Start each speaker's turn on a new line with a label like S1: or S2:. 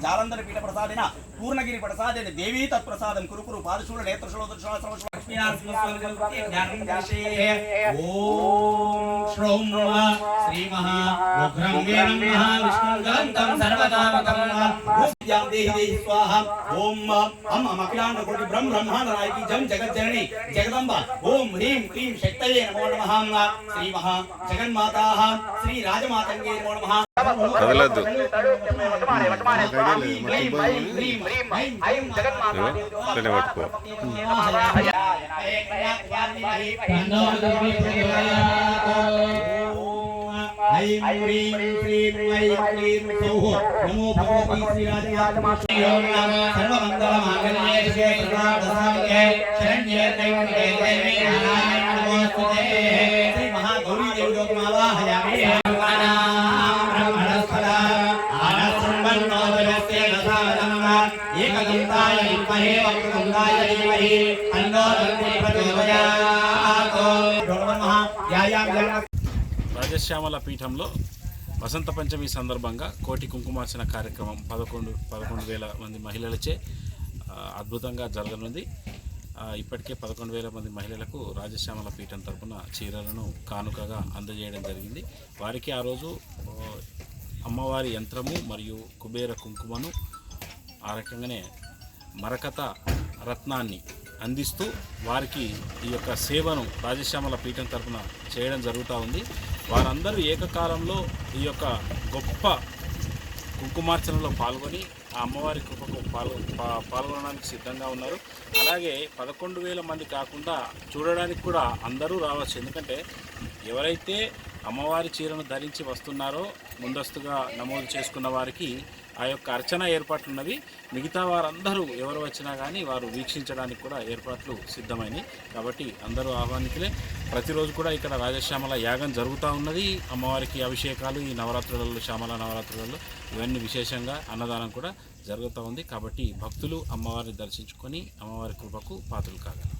S1: जालंधर पीठ प्रसादेन पूर्णगिरी प्रसादेन देवी तत्प्रसादं कुरुकुरु पादशूल नेत्रशूल श्री महा उग्रं वीरं महाविष्णुं सर्वतामकं देहि स्वाहा ओम हम अखिलांड कोटि ब्रह्म ब्रह्मांड नायकी जम जगत जननी जगदंबा ओम ह्रीं क्लीं शक्तये नमो नमः श्री महा जगन्माताः श्री राजमातंगे नमो नमः
S2: కదలద్దు
S1: ऐं ह्रीं श्रीं ऐं क्लीं सौः नमो भगवती श्रीराजमातृ सर्वमङ्गलमाङ्गल्ये शिवे सर्वार्थसाधिके शरण्ये त्र्यम्बके देवी नारायणे नमोस्तुते श्री महागौरी देवी लोकमावाहयामि ब्रह्मणस्पदा आनस्सम्बन्नो वनस्ते रसावनम् एकदन्ताय विद्महे वक्रतुण्डाय धीमहि तन्नो दन्ति प्रचोदयात्
S3: రాజశ్యామల పీఠంలో వసంత పంచమి సందర్భంగా కోటి కుంకుమార్చన కార్యక్రమం 11,000 మంది మహిళలచే అద్భుతంగా జరగనుంది. ఇప్పటికే 11,000 మంది మహిళలకు రాజశ్యామల పీఠం తరపున చీరలను కానుకగా అందజేయడం జరిగింది. వారికి ఆ రోజు అమ్మవారి యంత్రము మరియు కుబేర కుంకుమను ఆ రకంగానే మరకత రత్నాన్ని అందిస్తూ వారికి ఈ యొక్క సేవను రాజశ్యామల పీఠం తరపున చేయడం జరుగుతూ ఉంది. వారందరూ ఏకకాలంలో ఈ యొక్క గొప్ప కుంకుమార్చనలో పాల్గొని ఆ అమ్మవారి కృపకు పాల్గొనడానికి సిద్ధంగా ఉన్నారు. అలాగే 11,000 మంది కాకుండా చూడడానికి కూడా అందరూ రావచ్చు. ఎందుకంటే ఎవరైతే అమ్మవారి చీరను ధరించి వస్తున్నారో ముందస్తుగా నమోదు చేసుకున్న వారికి ఆ యొక్క అర్చన ఏర్పాట్లున్నవి. మిగతా వారందరూ ఎవరు వచ్చినా కానీ వారు వీక్షించడానికి కూడా ఏర్పాట్లు సిద్ధమైనవి. కాబట్టి అందరూ ఆహ్వానితులే. ప్రతిరోజు కూడా ఇక్కడ రాజశ్యామల యాగం జరుగుతూ ఉన్నది. అమ్మవారికి అభిషేకాలు ఈ నవరాత్రులలో శ్యామల నవరాత్రులలో ఇవన్నీ విశేషంగా అన్నదానం కూడా జరుగుతూ ఉంది. కాబట్టి భక్తులు అమ్మవారిని దర్శించుకొని అమ్మవారి కృపకు పాత్రలు కాగలరు.